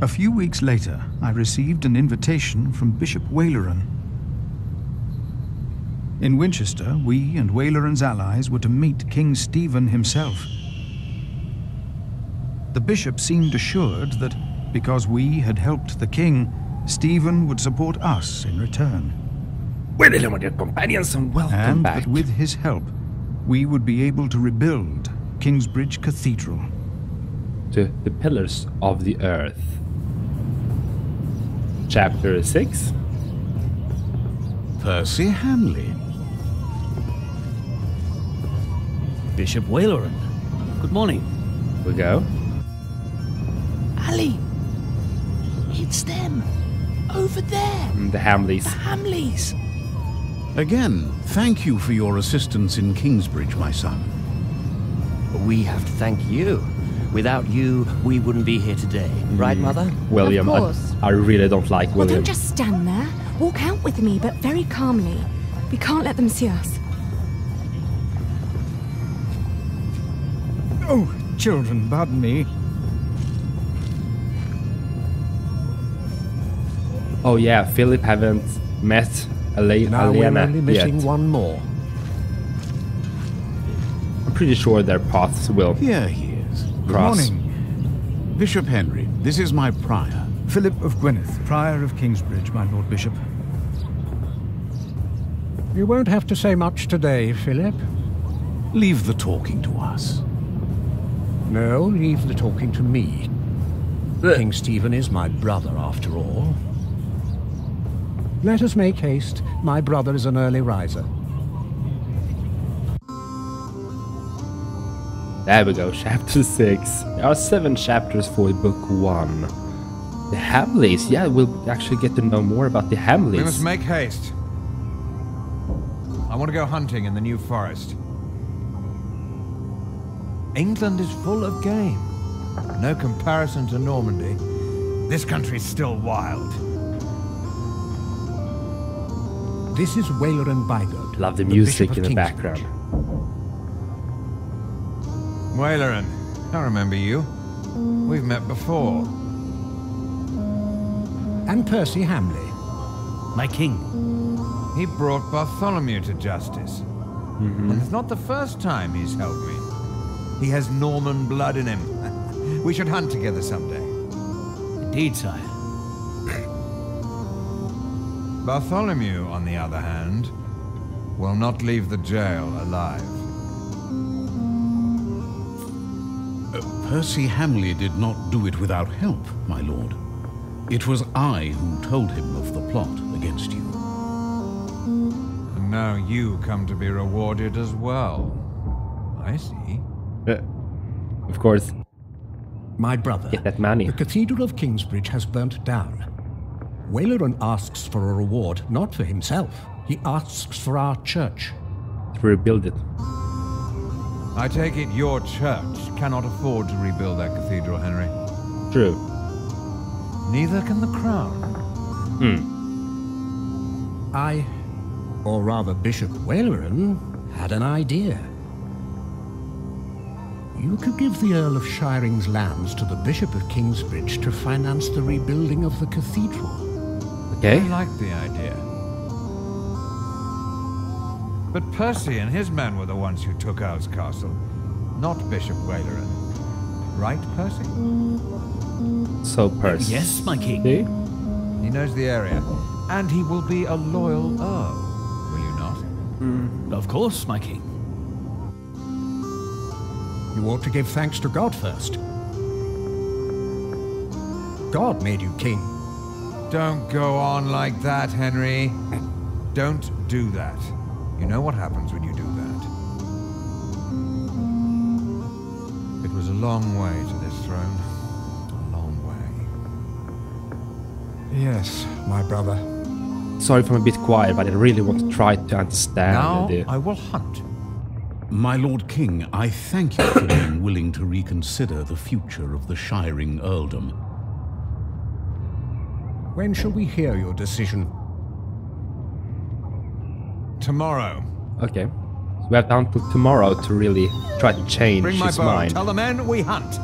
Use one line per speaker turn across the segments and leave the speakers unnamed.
A few weeks later, I received an invitation from Bishop Waleran. In Winchester, we and Waleran's allies were to meet King Stephen himself. The bishop seemed assured that because we had helped the king, Stephen would support us in return.
Well, my dear companions, and welcome back.
That with his help, we would be able to rebuild Kingsbridge Cathedral.
To the pillars of the earth. Chapter 6.
Percy Hamleigh.
Bishop Waleran. Good morning.
We go.
Ali! It's them! Over there!
The Hamleighs.
The Hamleighs!
Again, thank you for your assistance in Kingsbridge, my son.
We have to thank you. Without you, we wouldn't be here today. Right, Mother?
William.
Of course.
I really don't like
Well,
William.
don't just stand there. Walk out with me, but very calmly. We can't let them see us.
Oh, children, pardon me.
Oh yeah, Philip haven't met
Now we're only missing
yet.
one more.
I'm pretty sure their paths will
Here he is.
Good
cross.
morning.
Bishop Henry, this is my prior.
Philip of Gwynedd, Prior of Kingsbridge, my Lord Bishop.
You won't have to say much today, Philip.
Leave the talking to us.
No, leave the talking to me. King Stephen is my brother, after all. Let us make haste. My brother is an early riser.
There we go, chapter 6. There are 7 chapters for book 1. The Hamleighs, yeah, we'll actually get to know more about the Hamleighs.
We must make haste. I want to go hunting in the New Forest. England is full of game. No comparison to Normandy. This country's still wild.
This is Waleran Bygod.
Love the music
Bishop
in
of
the
Kingsbridge.
background.
Waleran, I remember you. We've met before.
And Percy Hamleigh.
My king.
He brought Bartholomew to justice. And it's not the first time he's helped me. He has Norman blood in him. We should hunt together someday.
Indeed, sire.
Bartholomew, on the other hand, will not leave the jail alive.
Percy Hamleigh did not do it without help, my lord. It was I who told him of the plot against you.
And now you come to be rewarded as well. I see.
Of course,
My brother.
get that money.
The Cathedral of Kingsbridge has burnt down. Waleran asks for a reward, not for himself. He asks for our church.
To rebuild it.
I take it your church cannot afford to rebuild that cathedral, Henry.
True.
Neither can the crown.
I, or rather Bishop Waleran, had an idea. You could give the Earl of Shiring's lands to the Bishop of Kingsbridge to finance the rebuilding of the cathedral.
Okay.
I like the idea. But Percy and his men were the ones who took Earl's castle, not Bishop Waleran. Right, Percy?
So Percy.
Yes, my king.
See?
He knows the area, and he will be a loyal Earl, will you not?
Of course, my king.
You ought to give thanks to God first. God made you king.
Don't go on like that, Henry. Don't do that. You know what happens when you do that. It was a long way to this throne. A long way.
Yes, my brother.
Sorry if I'm a bit quiet, but I really want to try to understand
Now
the...
I will hunt.
My Lord King, I thank you for being willing to reconsider the future of the Shiring earldom.
When shall we hear your decision?
Tomorrow.
Okay. So we have down to tomorrow to really try to change
Bring my
his
bow.
mind.
Tell the men we hunt.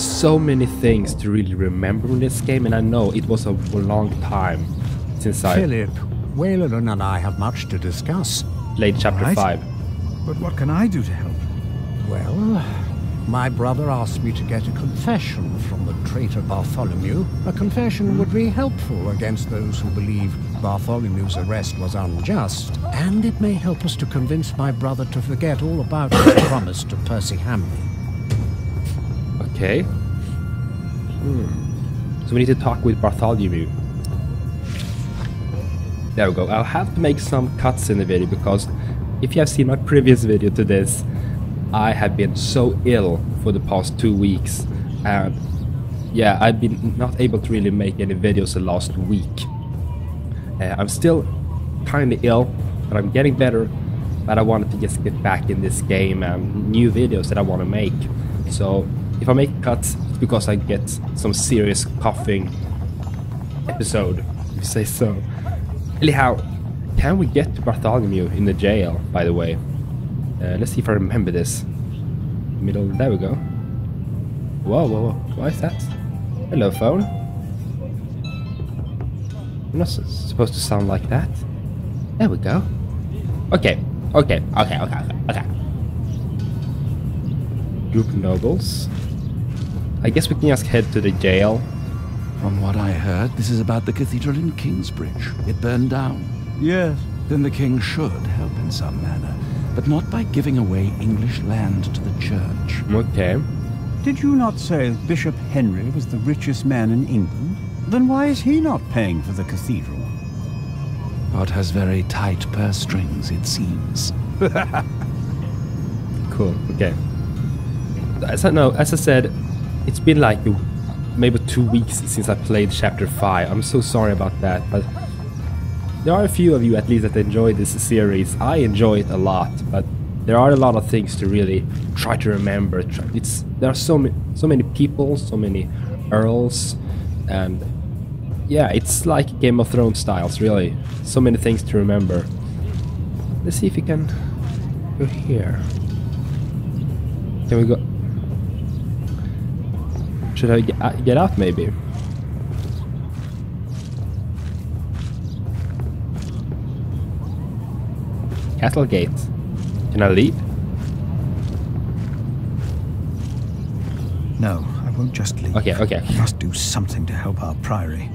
so many things to really remember in this game, and I know it was a long time since I
Philip, Wayland and I have much to discuss.
played chapter
Right.
5.
But what can I do to help?
Well, my brother asked me to get a confession from the traitor Bartholomew. A confession would be helpful against those who believe Bartholomew's arrest was unjust, and it may help us to convince my brother to forget all about his promise to Percy Hamleigh.
Okay. So we need to talk with Bartholomew. There we go. I'll have to make some cuts in the video because if you have seen my previous video to this, I have been so ill for the past 2 weeks, and yeah, I've been not able to really make any videos the last week. I'm still kinda ill, but I'm getting better, but I wanted to just get back in this game and new videos that I want to make. So if I make cuts, it's because I get some serious coughing episode, if you say so. Anyhow, can we get to Bartholomew in the jail, by the way? Let's see if I remember this. Middle, there we go. Whoa, whoa, whoa. Why is that? Hello, phone. You're not supposed to sound like that. There we go. Okay. Group of nobles. I guess we can just head to the jail.
From what I heard, this is about the cathedral in Kingsbridge. It burned down.
Yes.
Then the king should help in some manner, but not by giving away English land to the church.
Okay.
Did you not say Bishop Henry was the richest man in England? Then why is he not paying for the cathedral?
God has very tight purse strings, it seems.
Cool. Okay. As I said, it's been like maybe 2 weeks since I played chapter 5. I'm so sorry about that, but there are a few of you at least that enjoy this series. I enjoy it a lot, but there are a lot of things to really try to remember. There are so many people, so many earls, and yeah, it's like Game of Thrones styles, really. So many things to remember. Let's see if we can go here. Can we go? Should I get out maybe? Castle gate. Can I leave?
No, I won't just leave.
Okay.
We must do something to help our priory.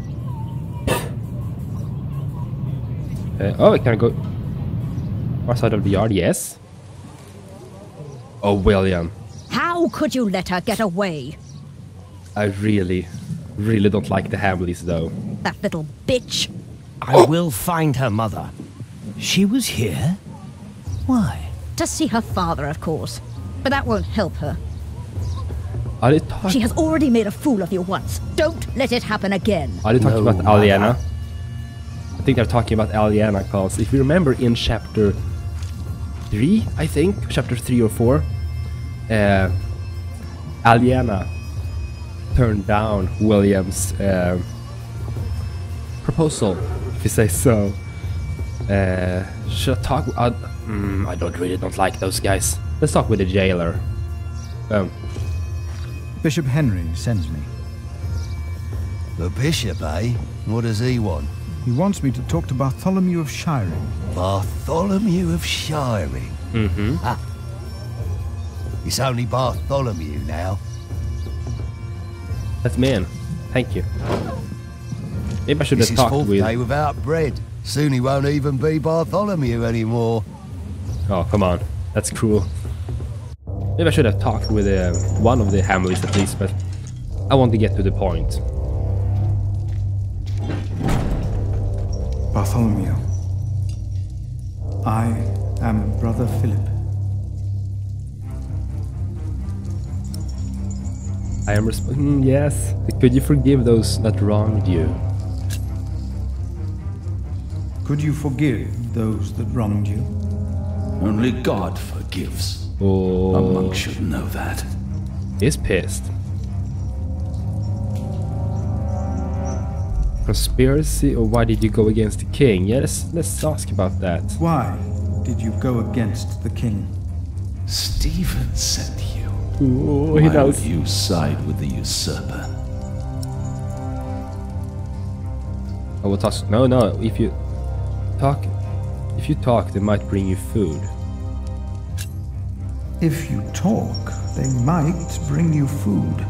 Oh, can I go outside of the yard? Yes. Oh, William.
How could you let her get away?
I really don't like the Hamleighs, though.
That little bitch.
I will find her, Mother. She was here? Why?
To see her father, of course. But that won't help her.
Are they talking?
She has already made a fool of you once. Don't let it happen again.
Are they talking
No,
about Aliena? I think they're talking about Aliena, because if you remember in chapter 3, I think, chapter 3 or 4, Aliena turned down William's proposal, if you say so. Should I talk? I don't like those guys. Let's talk with the jailer.
Bishop Henry sends me.
The bishop, eh? What does he want?
He wants me to talk to Bartholomew of Shiring.
Bartholomew of Shiring?
Mm-hmm.
Ah. It's only Bartholomew now.
That's me. Thank you. Maybe I should
This
have
is
talked
fourth
with...
day without bread. Soon he won't even be Bartholomew anymore.
Oh, come on. That's cruel. Maybe I should have talked with one of the Hamleighs at least, but I want to get to the point.
Bartholomew. I am Brother Philip.
I am yes. Could you forgive those that wronged you?
Could you forgive those that wronged you?
Only God forgives.
Oh,
A monk should know that.
He's pissed. Conspiracy, or why did you go against the king? Yeah, let's ask about that.
Why did you go against the king?
Stephen sent you.
Ooh, he
Why
knows.
would you side with the usurper?
I will toss. No, if you talk, they might bring you food.
If you talk, they might bring you food.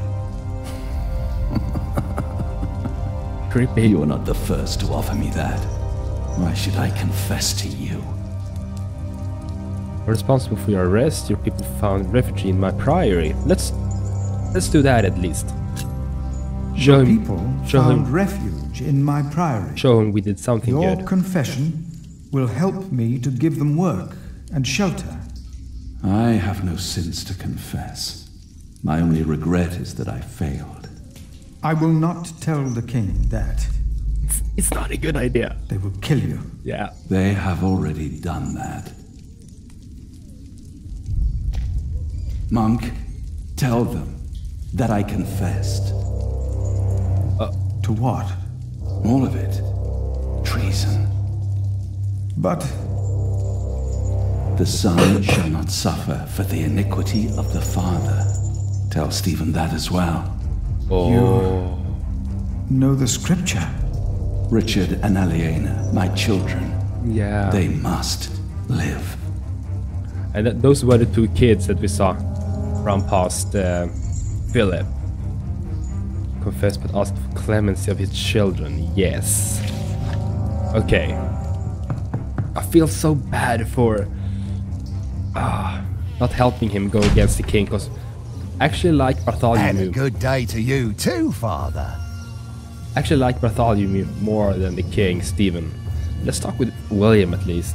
Creepy.
You are not the first to offer me that. Why should I confess to you?
Responsible for your arrest, your people found refuge in my priory. Let's do that at least.
Your people found refuge in my priory.
Show him we did something
Your
good.
confession will help me to give them work and shelter.
I have no sins to confess. My only regret is that I failed.
I will not tell the king that.
It's not a good idea.
They will kill you.
Yeah.
They have already done that. Monk, tell them that I confessed.
To what?
All of it. Treason.
But
the son shall not suffer for the iniquity of the father. Tell Stephen that as well.
You know the scripture.
Richard and Aliena, my children.
Yeah.
They must live.
And those were the two kids that we saw run past Philip. Confess but ask for clemency of his children. Yes. Okay. I feel so bad for not helping him go against the king, because I actually like Bartholomew.
And a good day to you too, Father.
I actually like Bartholomew more than the king, Stephen. Let's talk with William at least.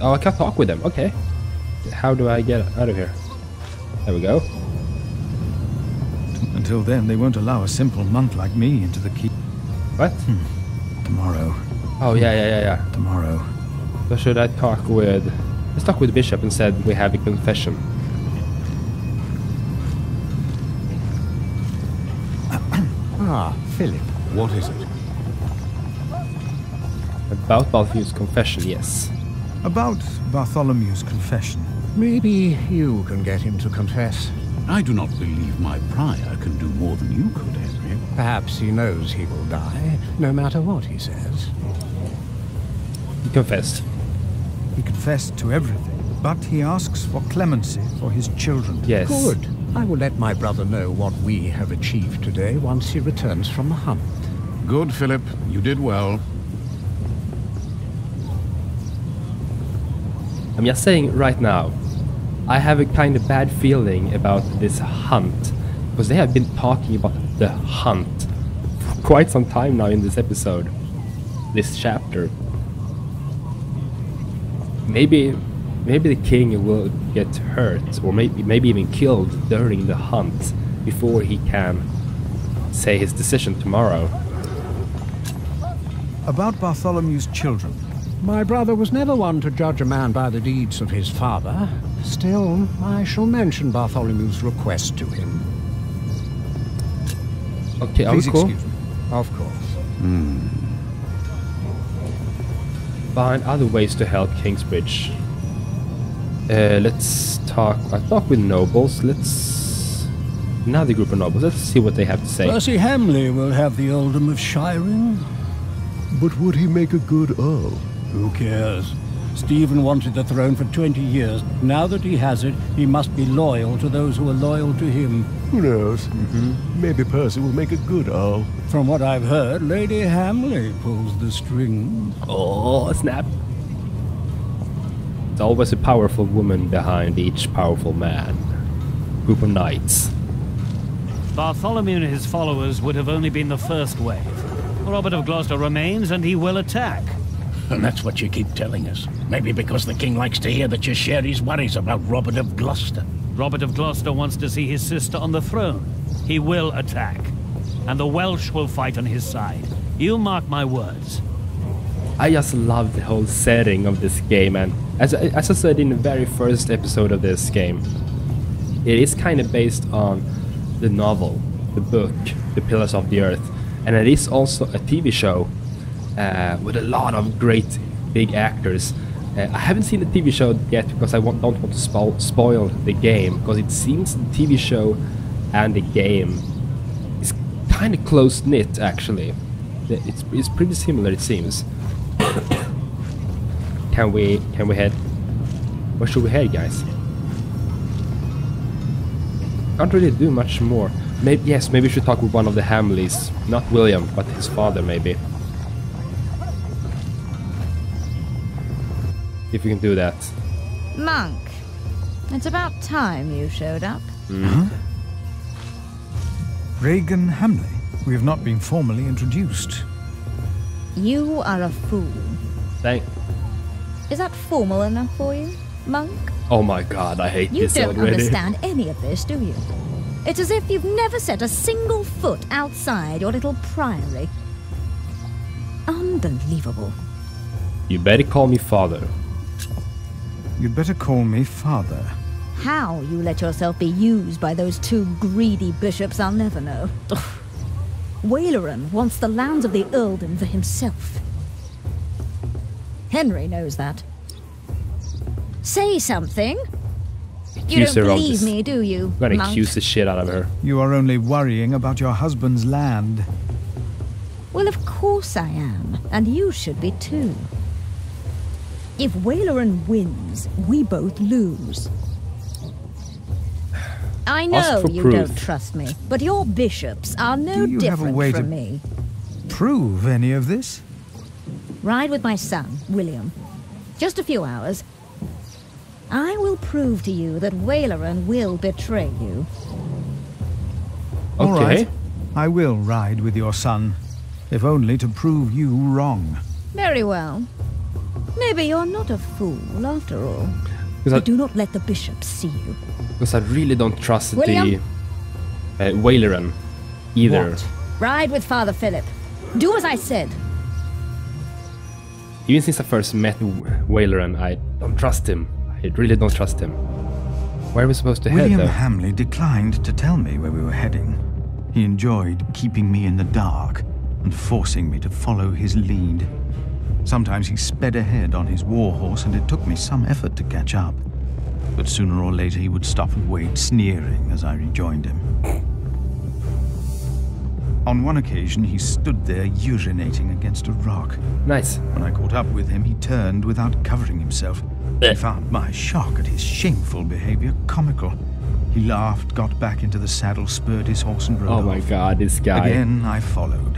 Oh, I can't talk with them. Okay. How do I get out of here? There we go.
Until then, they won't allow a simple monk like me into the keep.
What?
Tomorrow.
Oh, yeah.
Tomorrow.
So should I talk with... Let's talk with the bishop and said we have a confession.
Philip.
What is it?
About Bartholomew's confession, yes.
About Bartholomew's confession.
Maybe you can get him to confess.
I do not believe my prior can do more than you could, Henry.
Perhaps he knows he will die, no matter what he says.
He confessed.
He confessed to everything, but he asks for clemency for his children.
Yes.
Good. I will let my brother know what we have achieved today once he returns from the hunt.
Good, Philip. You did well.
I'm just saying right now, I have a kind of bad feeling about this hunt, because they have been talking about the hunt for quite some time now in this episode, this chapter. Maybe the king will get hurt, or maybe even killed during the hunt before he can say his decision tomorrow.
About Bartholomew's children.
My brother was never one to judge a man by the deeds of his father. Still, I shall mention Bartholomew's request to him.
Okay,
Please
Uncle?
excuse me.
Of course.
Find other ways to help Kingsbridge. Let's talk. I'll talk with nobles. Another group of nobles. Let's see what they have to say.
Percy Hamleigh will have the earldom of Shiring.
But would he make a good Earl?
Who cares? Stephen wanted the throne for 20 years. Now that he has it, he must be loyal to those who are loyal to him.
Who knows? Maybe Percy will make a good Earl.
From what I've heard, Lady Hamleigh pulls the strings.
Oh, snap. There's always a powerful woman behind each powerful man. Group of knights.
Bartholomew and his followers would have only been the first wave. Robert of Gloucester remains, and he will attack.
And that's what you keep telling us. Maybe because the king likes to hear that you share his worries about Robert of Gloucester.
Robert of Gloucester wants to see his sister on the throne. He will attack. And the Welsh will fight on his side. You mark my words.
I just love the whole setting of this game, and as I said in the very first episode of this game, it is kind of based on the novel, the book, The Pillars of the Earth, and it is also a TV show with a lot of great big actors. I haven't seen the TV show yet because I don't want to spoil the game, because it seems the TV show and the game is kind of close-knit, actually. It's pretty similar, it seems. Can we head? Where should we head, guys? Can't really do much more. Maybe we should talk with one of the Hamleighs. Not William, but his father, maybe. If we can do that.
Monk, it's about time you showed up.
Huh? Regan Hamleigh. We have not been formally introduced.
You are a fool. Is that formal enough for you, Monk?
Oh my god, I hate this already.
You don't understand any of this, do you? It's as if you've never set a single foot outside your little priory. Unbelievable.
You better call me father.
You'd better call me father.
How you let yourself be used by those two greedy bishops, I'll never know. Waleran wants the lands of the earldom for himself. Henry knows that. Say something. You don't believe me, do you,
I'm gonna accuse the shit out of her.
You are only worrying about your husband's land.
Well, of course I am, and you should be too. If Waleran wins, we both lose. I know you don't trust me, but your bishops are no different from me.
Prove any of this?
Ride with my son, William. Just a few hours. I will prove to you that Waleran will betray you.
All right. I will ride with your son, if only to prove you wrong.
Very well. Maybe you're not a fool after all. But do not let the bishops see you.
Because I really don't trust
William?
the Waleran either.
What? Ride with Father Philip. Do as I said.
Even since I first met Waleran, I don't trust him. I really don't trust him. Where are we supposed to head, though?
William Hamleigh declined to tell me where we were heading. He enjoyed keeping me in the dark and forcing me to follow his lead. Sometimes he sped ahead on his war horse, and it took me some effort to catch up. But sooner or later he would stop and wait, sneering as I rejoined him. On one occasion, he stood there urinating against a rock.
Nice.
When I caught up with him, he turned without covering himself. I found my shock at his shameful behavior comical. He laughed, got back into the saddle, spurred his horse and rode off.
Oh my god, this guy.
Again, I followed,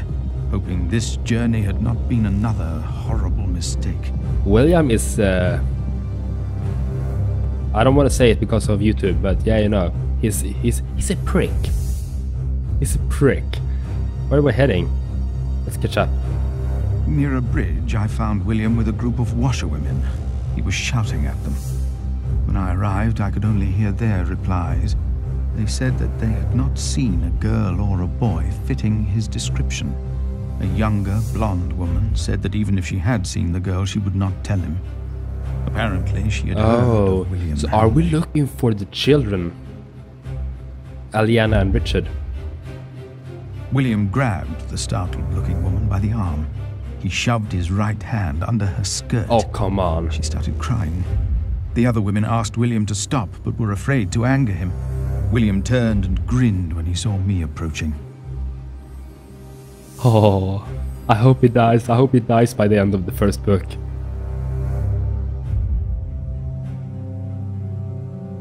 hoping this journey had not been another horrible mistake.
William is, I don't want to say it because of YouTube, but yeah, you know, he's a prick. He's a prick. Where are we heading? Let's catch up.
Near a bridge, I found William with a group of washerwomen. He was shouting at them. When I arrived, I could only hear their replies. They said that they had not seen a girl or a boy fitting his description. A younger, blonde woman said that even if she had seen the girl, she would not tell him. Apparently, she had heard of William.
So are we looking for the children? Aliana and Richard.
William grabbed the startled-looking woman by the arm. He shoved his right hand under her skirt.
Oh, come on.
She started crying. The other women asked William to stop, but were afraid to anger him. William turned and grinned when he saw me approaching.
Oh, I hope he dies. I hope he dies by the end of the first book.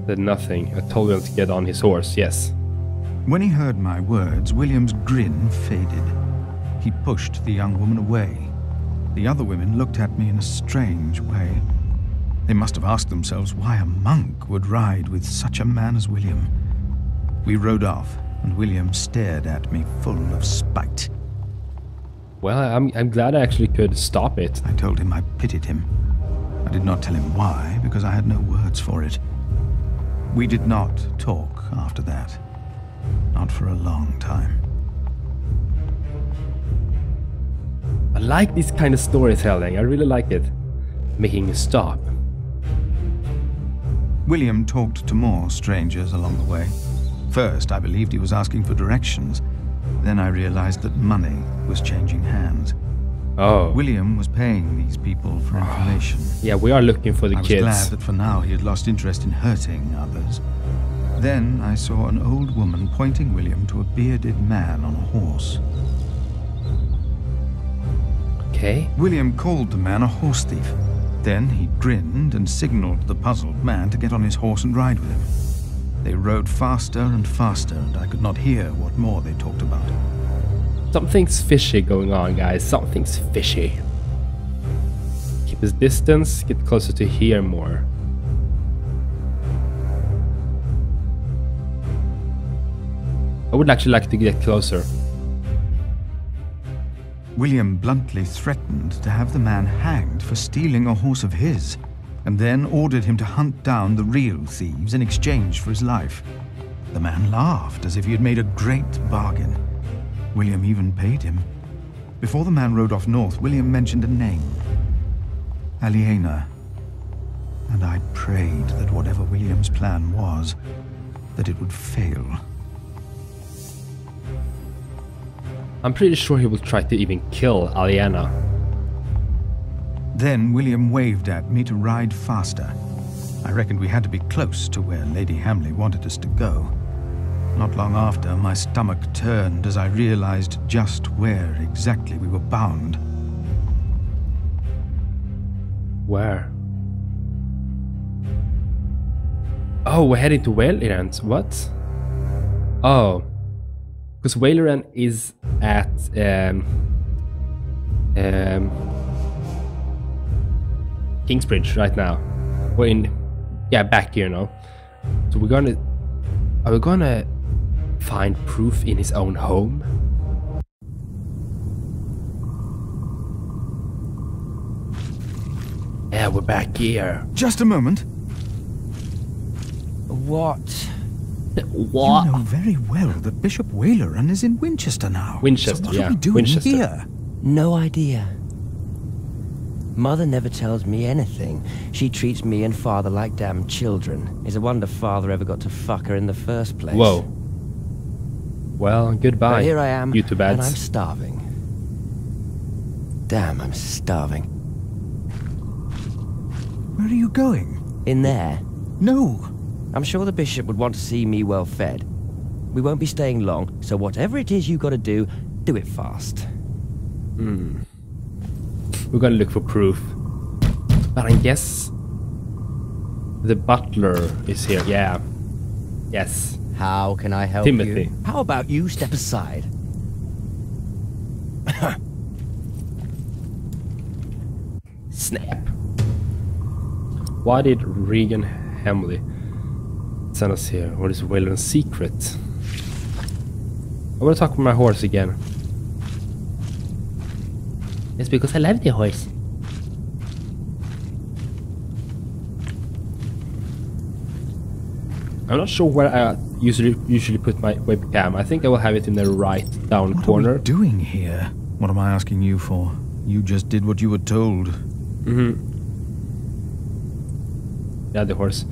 Said nothing. I told him to get on his horse, yes.
When he heard my words, William's grin faded. He pushed the young woman away. The other women looked at me in a strange way. They must have asked themselves why a monk would ride with such a man as William. We rode off, and William stared at me full of spite.
Well, I'm glad I actually could stop it.
I told him I pitied him. I did not tell him why, because I had no words for it. We did not talk after that. Not for a long time.
I like this kind of storytelling. I really like it. Making a stop.
William talked to more strangers along the way. First, I believed he was asking for directions. Then I realized that money was changing hands.
Oh.
William was paying these people for information.
Yeah, we are looking for the
I was
kids.
glad that for now he had lost interest in hurting others. Then I saw an old woman pointing William to a bearded man on a horse.
Okay.
William called the man a horse thief. Then he grinned and signaled the puzzled man to get on his horse and ride with him. They rode faster and faster, and I could not hear what more they talked about.
Something's fishy going on, guys. Something's fishy. Keep his distance, get closer to hear more. I would actually like to get closer.
William bluntly threatened to have the man hanged for stealing a horse of his, and then ordered him to hunt down the real thieves in exchange for his life. The man laughed as if he had made a great bargain. William even paid him. Before the man rode off north, William mentioned a name. Aliena. And I prayed that whatever William's plan was, that it would fail.
I'm pretty sure he will try to even kill Aliena.
Then William waved at me to ride faster. I reckoned we had to be close to where Lady Hamleigh wanted us to go. Not long after, my stomach turned as I realized just where exactly we were bound.
Where? Oh, we're heading to Wayland. What? Oh. Because Wayland is at Kingsbridge right now. We're in, yeah, back here now. So we're gonna, are we gonna find proof in his own home? Yeah, we're back here.
Just a moment.
What?
What? You know very well that Bishop Wayland is in Winchester now.
Winchester,
so what
yeah.
are we doing
Winchester.
here?
No idea. Mother never tells me anything. She treats me and Father like damn children. It's a wonder Father ever got to fuck her in the first place.
Whoa. Well, goodbye.
But here I am,
YouTube ads.
and I'm starving. Damn, I'm starving.
Where are you going?
In there?
No.
I'm sure the bishop would want to see me well fed. We won't be staying long, so whatever it is you gotta do it fast.
We're gonna look for proof. But I guess the butler is here. Yeah. Yes.
How can I help
Timothy.
you? How about you step aside? Snap.
Why did Regan Hamleigh send us here? What is Wayland's secret? I want to talk with my horse again. It's because I love the horse. I'm not sure where I usually put my webcam. I think I will have it in the right down corner.
What are we doing here? What am I asking you for? You just did what you were told.
Yeah, the horse.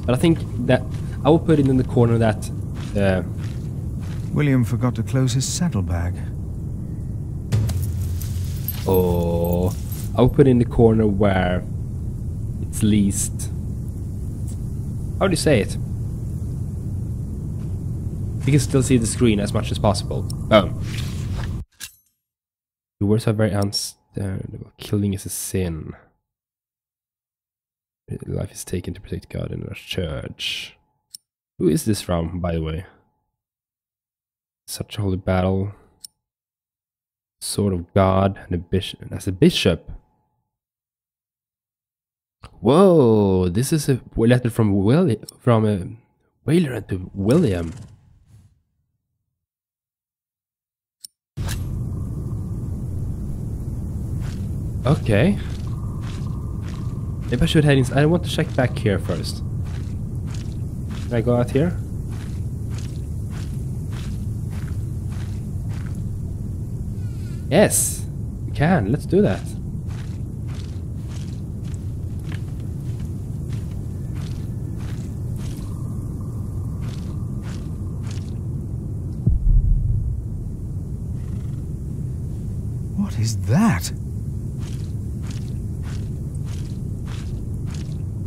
But I think that I will put it in the corner that
William forgot to close his saddlebag.
Oh, I will put it in the corner where it's least. How do you say it? You can still see the screen as much as possible. Oh. The words are very understandable. Killing is a sin. Life is taken to protect God in our church. Who is this from, by the way? Such a holy battle. Sword of God and a bishop. As a bishop. Whoa! This is a letter from Wayland to William. Okay. Maybe I should head in. I want to check back here first. Can I go out here? Yes, we can. Let's do that.
What is that?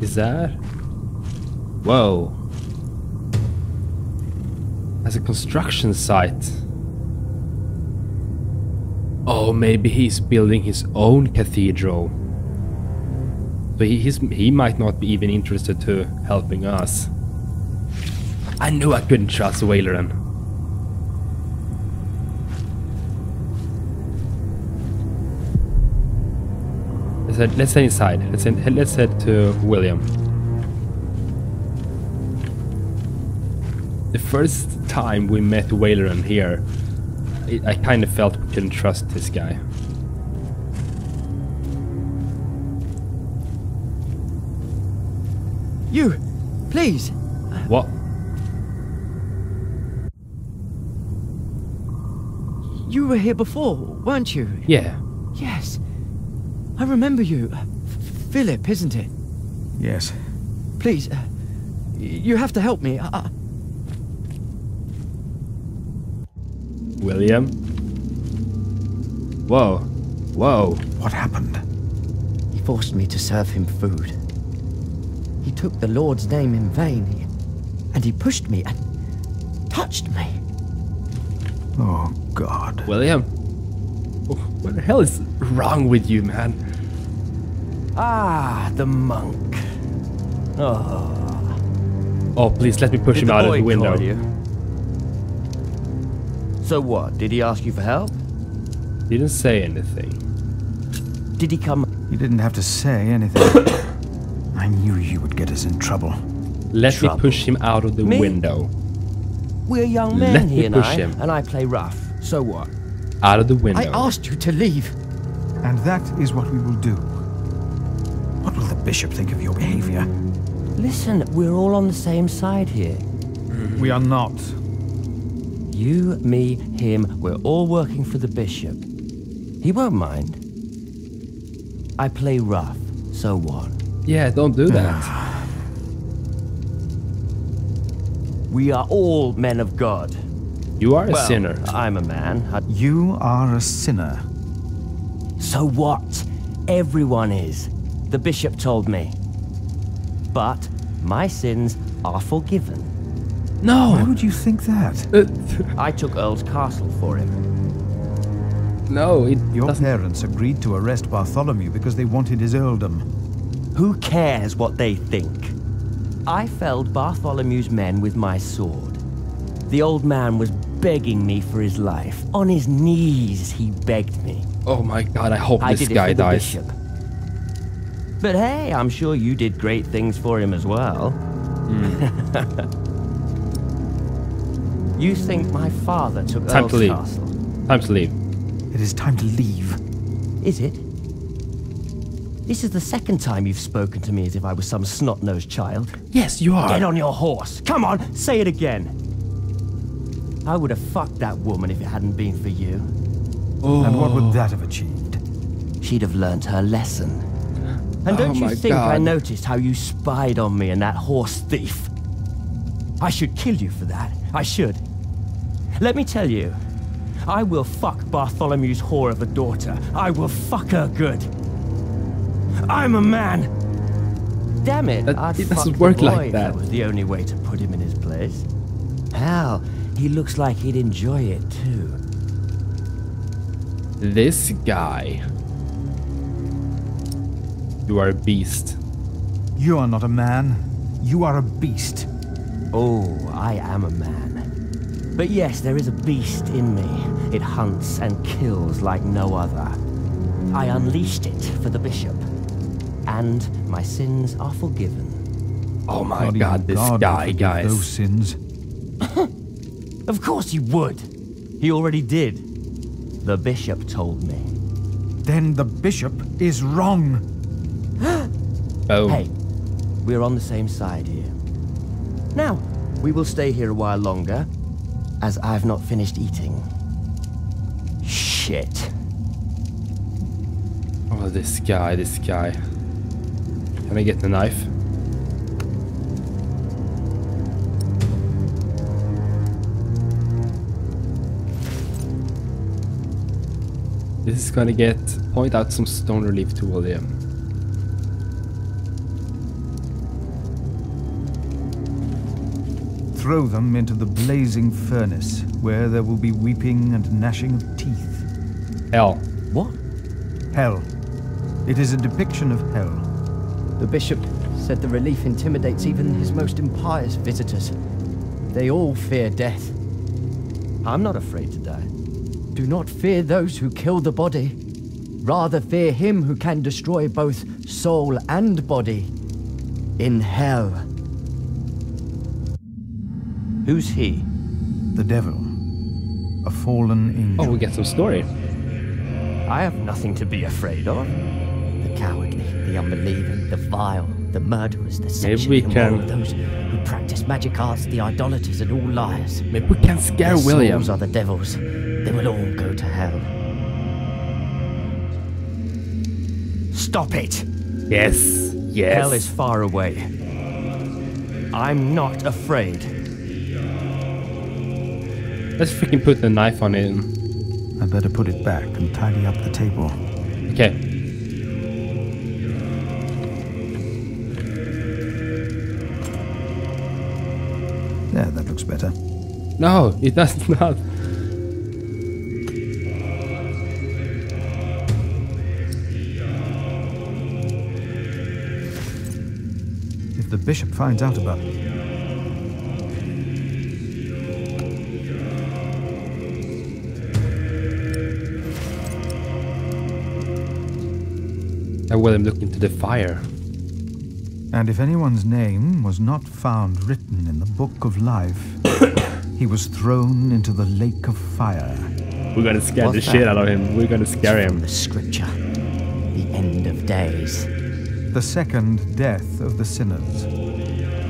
Is that? Whoa. As a construction site. Oh, maybe he's building his own cathedral. So he might not be even interested to helping us. I knew I couldn't trust Waileran. Let's head inside. Let's head to William. The first time we met Waileran here, I kind of felt we couldn't trust this guy.
You, please.
What?
You were here before, weren't you?
Yeah.
Yes. I remember you. Philip, isn't it?
Yes.
Please, you have to help me.
William? Whoa. Whoa.
What happened?
He forced me to serve him food. He took the Lord's name in vain, and he pushed me and touched me.
Oh, God.
William? What the hell is wrong with you, man?
Ah, the monk. Oh.
Oh, please let me push him out of the window.
So what? Did he ask you for help?
Didn't say anything.
Did he come?
He didn't have to say anything. I knew you would get us in trouble.
Let me push him out of the window.
We're young men, he and I play rough. So what?
Out of the window.
I asked you to leave.
And that is what we will do. What will the bishop think of your behavior?
Listen, we're all on the same side here.
We are not.
You, me, him, we're all working for the bishop. He won't mind. I play rough, so what?
Yeah, don't do that.
We are all men of God.
You are a sinner.
I'm a man.
You are a sinner.
So what? Everyone is. The bishop told me. But my sins are forgiven.
No!
Why would you think that?
I took Earl's castle for him.
No,
Your parents agreed to arrest Bartholomew because they wanted his earldom.
Who cares what they think? I felled Bartholomew's men with my sword. The old man was begging me for his life. On his knees, he begged me.
Oh my God, I hope this guy dies.
But hey, I'm sure you did great things for him as well. You think my father took Earl's castle?
Time to leave.
It is time to leave.
Is it? This is the second time you've spoken to me as if I was some snot-nosed child.
Yes, you are.
Get on your horse. Come on, say it again. I would have fucked that woman if it hadn't been for you.
Oh. And what would that have achieved?
She'd have learnt her lesson. And don't you think I noticed how you spied on me and that horse thief? I should kill you for that. I should. Let me tell you, I will fuck Bartholomew's whore of a daughter. I will fuck her good. I'm a man. Damn it,
it doesn't work like that.
That was the only way to put him in his place. Hell, he looks like he'd enjoy it too.
This guy. You are a beast.
You are not a man. You are a beast.
Oh, I am a man. But yes, there is a beast in me. It hunts and kills like no other. I unleashed it for the bishop. And my sins are forgiven.
Oh my God, this guy, guys.
Those sins.
Of course he would. He already did. The bishop told me.
Then the bishop is wrong.
Oh.
Hey, we're on the same side here. Now, we will stay here a while longer, as I've not finished eating. Shit.
Oh, this guy. Can I get the knife? This is gonna point out some stone relief to William.
Throw them into the blazing furnace, where there will be weeping and gnashing of teeth.
Hell.
What?
Hell. It is a depiction of hell.
The bishop said the relief intimidates even his most impious visitors. They all fear death. I'm not afraid to die. Do not fear those who kill the body. Rather fear him who can destroy both soul and body in hell. Who's he?
The devil. A fallen angel.
Oh, we get some story.
I have nothing to be afraid of. The cowardly, the unbelieving, the vile, the murderers, the sexually immoral, those who practice magic arts, the idolaters, and all liars.
Maybe we can scare
Their
William.
souls are the devils. They will all go to hell. Stop it!
Yes, yes.
Hell is far away. I'm not afraid.
Let's freaking put the knife on him.
I better put it back and tidy up the table.
Okay.
There, that looks better.
No, it does not.
If the bishop finds out about it.
I will look into the fire.
And if anyone's name was not found written in the book of life, he was thrown into the lake of fire.
We're gonna scare the shit out of him. We're gonna scare him.
The scripture. The end of days.
The second death of the sinners.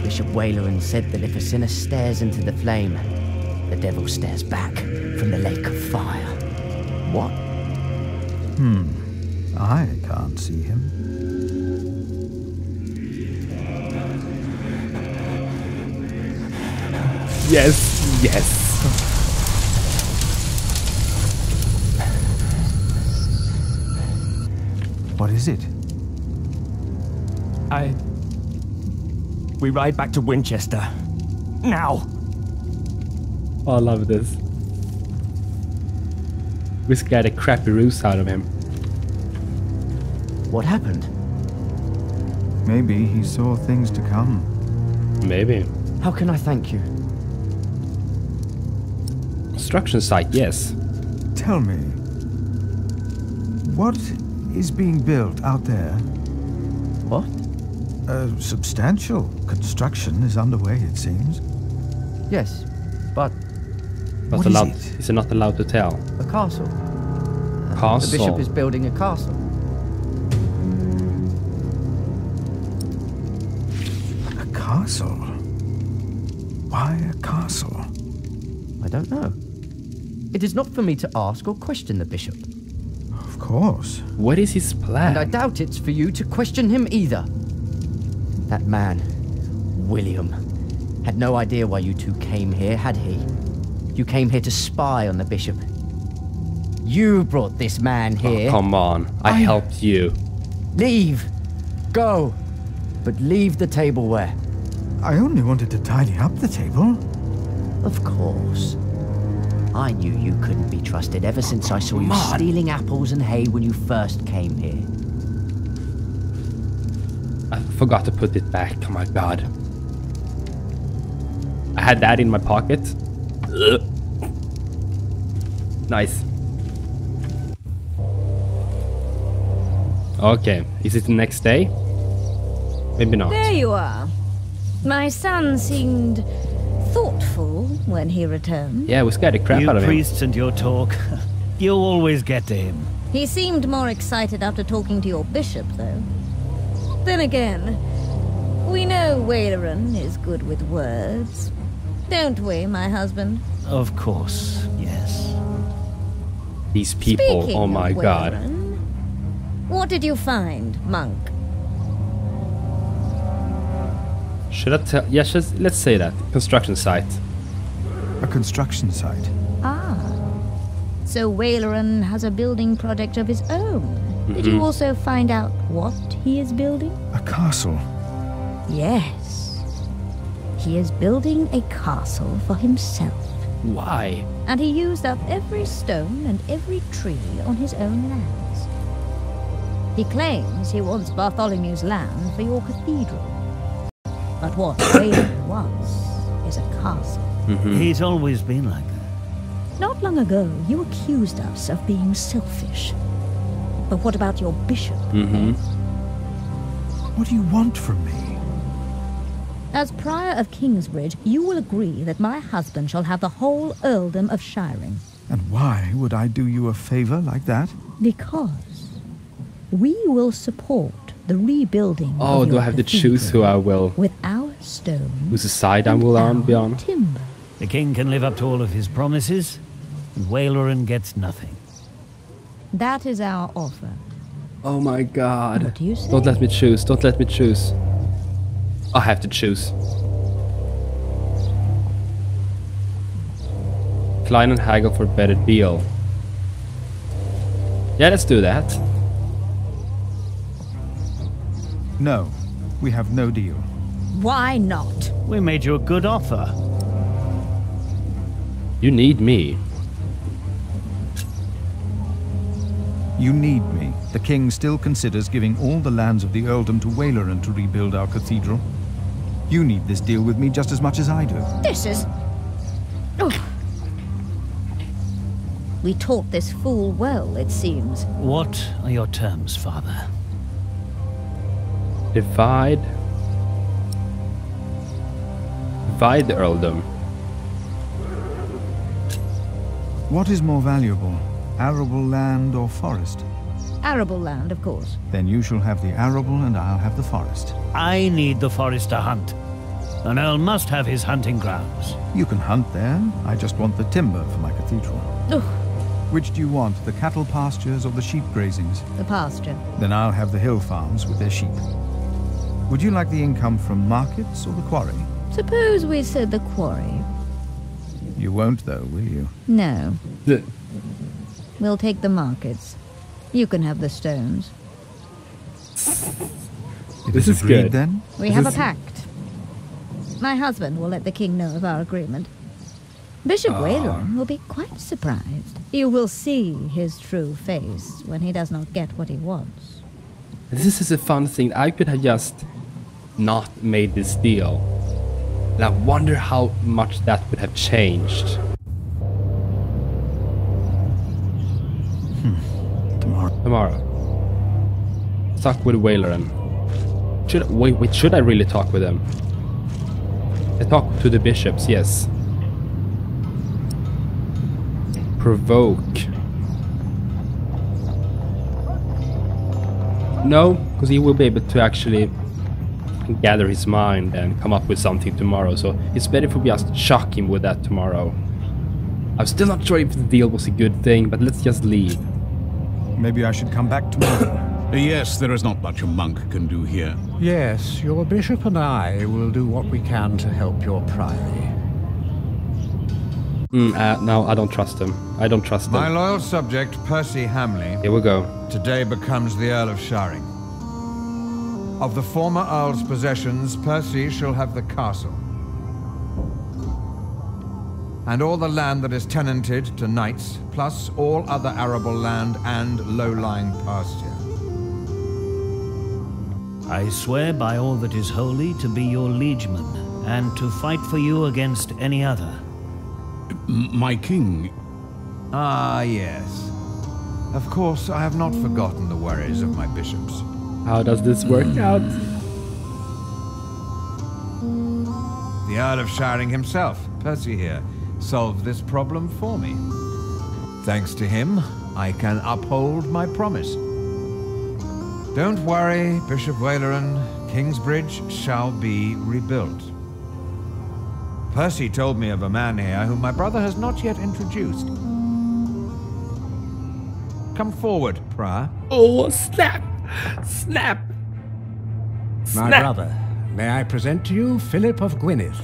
Bishop Waleran said that if a sinner stares into the flame, the devil stares back from the lake of fire. What?
I can't see him.
Yes, yes.
What is it?
We ride back to Winchester. Now!
Oh, I love this. We scared a crappy ruse out of him.
What happened?
Maybe he saw things to come.
Maybe.
How can I thank you?
Construction site, yes.
Tell me, what is being built out there?
What?
A substantial construction is underway, it seems.
Yes, but...
Not allowed, is it not allowed to tell?
A castle.
Castle?
The bishop is building a castle.
A castle? Why a castle?
I don't know. It is not for me to ask or question the bishop.
Of course.
What is his plan?
And I doubt it's for you to question him either. That man, William, had no idea why you two came here, had he? You came here to spy on the bishop. You brought this man here.
Oh, come on. I helped you.
Leave. Go. But leave the tableware.
I only wanted to tidy up the table.
Of course. I knew you couldn't be trusted ever since I saw you stealing apples and hay when you first came here.
I forgot to put it back. Oh my god. I had that in my pocket. Ugh. Nice. Okay. Is it the next day? Maybe not.
There you are. My son seemed thoughtful when he returned.
Yeah, we scared the crap out of him.
You priests and your talk. You'll always get to him.
He seemed more excited after talking to your bishop, though. Then again, we know Waleran is good with words. Don't we, my husband?
Of course, yes.
These people,
Speaking
oh my
of
god.
Waleran, what did you find, monk?
Should I tell? Yeah, let's say that. Construction site.
A construction site?
Ah. So Waleran has a building project of his own. Did you also find out what he is building?
A castle.
Yes. He is building a castle for himself.
Why?
And he used up every stone and every tree on his own lands. He claims he wants Bartholomew's land for your cathedral. But what Waleran wants is a castle.
He's always been like that.
Not long ago, you accused us of being selfish. But what about your bishop?
What do you want from me?
As Prior of Kingsbridge, you will agree that my husband shall have the whole earldom of Shiring.
And why would I do you a favor like that?
Because we will support the rebuilding of
Oh,
your
do I have to
cathedral
choose who I will?
with our stone
Whose side I will on beyond?
timber.
The king can live up to all of his promises, and Waleran gets nothing.
That is our offer.
Oh my god.
What do you say?
Don't let me choose. Don't let me choose. I have to choose. Klein and haggle for better deal. Yeah, let's do that.
No, we have no deal.
Why not?
We made you a good offer.
You need me.
You need me. The king still considers giving all the lands of the earldom to Waleran to rebuild our cathedral. You need this deal with me just as much as I do.
This is... Oh. We taught this fool well, it seems.
What are your terms, father?
Divide the earldom.
What is more valuable, arable land or forest?
Arable land, of course.
Then you shall have the arable and I'll have the forest.
I need the forest to hunt. An earl must have his hunting grounds.
You can hunt there. I just want the timber for my cathedral.
Ugh.
Which do you want, the cattle pastures or the sheep grazings?
The pasture.
Then I'll have the hill farms with their sheep. Would you like the income from markets or the quarry?
Suppose we said the quarry.
You won't, though, will you?
No. We'll take the markets. You can have the stones.
This is
agreed,
good.
Then?
We have a pact. My husband will let the king know of our agreement. Bishop Waleran will be quite surprised. You will see his true face when he does not get what he wants.
This is a fun thing. I could have just not made this deal. And I wonder how much that would have changed. Tomorrow. Talk with Waleran. Should I really talk with them? I talk to the bishops, yes. Provoke. No, because he will be able to actually gather his mind and come up with something tomorrow. So it's better if we just shock him with that tomorrow. I'm still not sure if the deal was a good thing, but let's just leave.
Maybe I should come back tomorrow.
Yes, there is not much a monk can do here.
Yes, your bishop and I will do what we can to help your priory.
No, I don't trust him. I don't trust him.
My loyal subject, Percy Hamleigh,
Here we go.
today becomes the Earl of Shiring. Of the former Earl's possessions, Percy shall have the castle. And all the land that is tenanted to knights, plus all other arable land and low-lying pasture.
I swear by all that is holy to be your liegeman, and to fight for you against any other.
My king...
Ah, yes. Of course, I have not forgotten the worries of my bishops.
How does this work out?
The Earl of Shiring himself, Percy here, solved this problem for me. Thanks to him, I can uphold my promise. Don't worry, Bishop Waleran, Kingsbridge shall be rebuilt. Percy told me of a man here whom my brother has not yet introduced. Come forward, Prior.
Oh, snap! Snap!
My brother, may I present to you Philip of Gwynedd?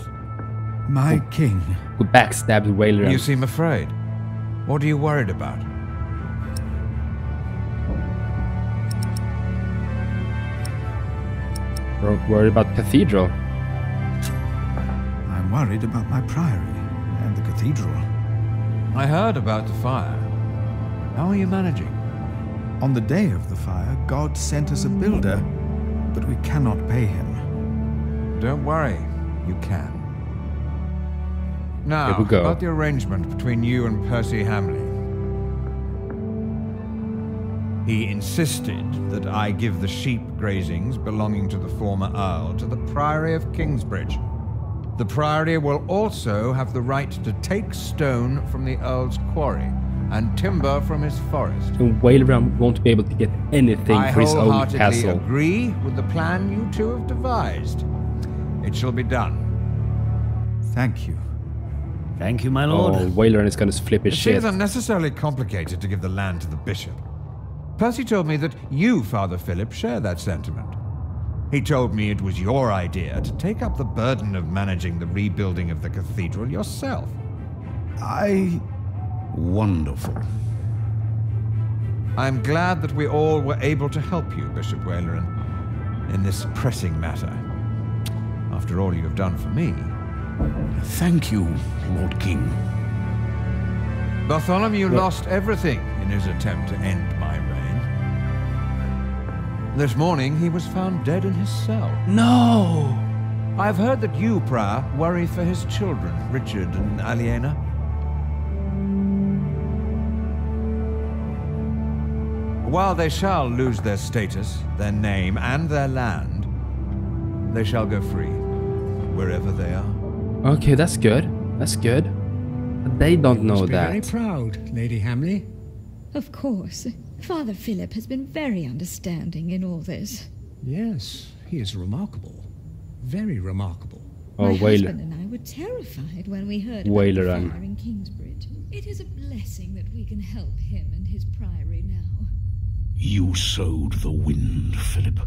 My king.
Who backstabbed Waleran.
You seem afraid. What are you worried about?
We're worried about cathedral.
I'm worried about my priory and the cathedral.
I heard about the fire. How are you managing?
On the day of the fire, God sent us a builder, but we cannot pay him.
Don't worry, you can. Now,
Here we go.
about the arrangement between you and Percy Hamleigh. He insisted that I give the sheep grazings belonging to the former Earl to the Priory of Kingsbridge. The Priory will also have the right to take stone from the Earl's quarry and timber from his forest.
And Waleran won't be able to get anything for his own
wholeheartedly
castle.
agree with the plan you two have devised. It shall be done.
Thank you.
Thank you, my lord.
Oh, Waleran is gonna flip his
It
shit.
seems unnecessarily complicated to give the land to the bishop. Percy told me that you, Father Philip, share that sentiment. He told me it was your idea to take up the burden of managing the rebuilding of the cathedral yourself.
Wonderful.
I'm glad that we all were able to help you, Bishop Waleran, in this pressing matter. After all you have done for me.
Thank you, Lord King.
Bartholomew lost everything in his attempt to end my reign. This morning he was found dead in his cell.
No!
I've heard that you, Prior, worry for his children, Richard and Aliena. While they shall lose their status, their name, and their land, they shall go free, wherever they are.
Okay, that's good. That's good. But they don't know
Must be
that.
very proud, Lady Hamleigh.
Of course. Father Philip has been very understanding in all this.
Yes, he is remarkable. Very remarkable.
Oh,
My husband and I were terrified when we heard about the
Waleran.
fire in Kingsbridge. It is a blessing that we can help him and his priory now.
You sowed the wind, Philip.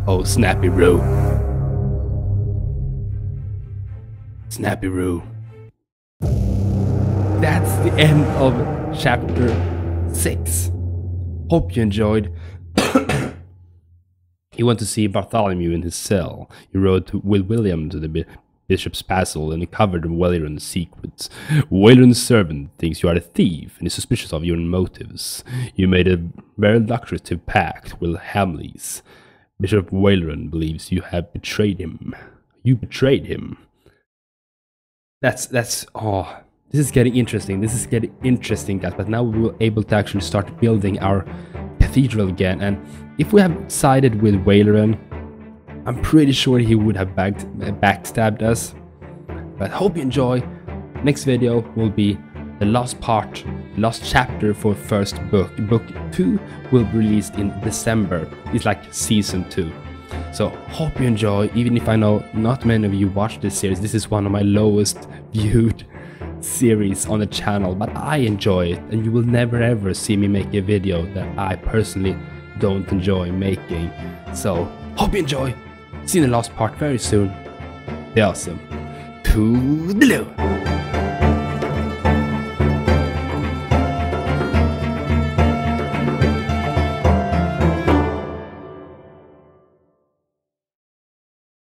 Oh, Snappy Roo. Snappy Roo. That's the end of chapter 6. Hope you enjoyed. He went to see Bartholomew in his cell. He rode with William to the bishop's castle and uncovered Waleran's secrets. Waleran's servant thinks you are a thief and is suspicious of your motives. You made a very lucrative pact with Hamleigh's. Bishop Waleran believes you have betrayed him. You betrayed him. Oh, this is getting interesting. This is getting interesting, guys. But now we were able to actually start building our cathedral again. And if we have sided with Waleran, I'm pretty sure he would have backstabbed us. But hope you enjoy. Next video will be the last part, last chapter for first book. Book 2 will be released in December. It's like season 2. So hope you enjoy. Even if I know not many of you watch this series, this is one of my lowest viewed series on the channel, but I enjoy it, and you will never ever see me make a video that I personally don't enjoy making. So hope you enjoy. See you in the last part very soon. Be awesome. Toodeloo.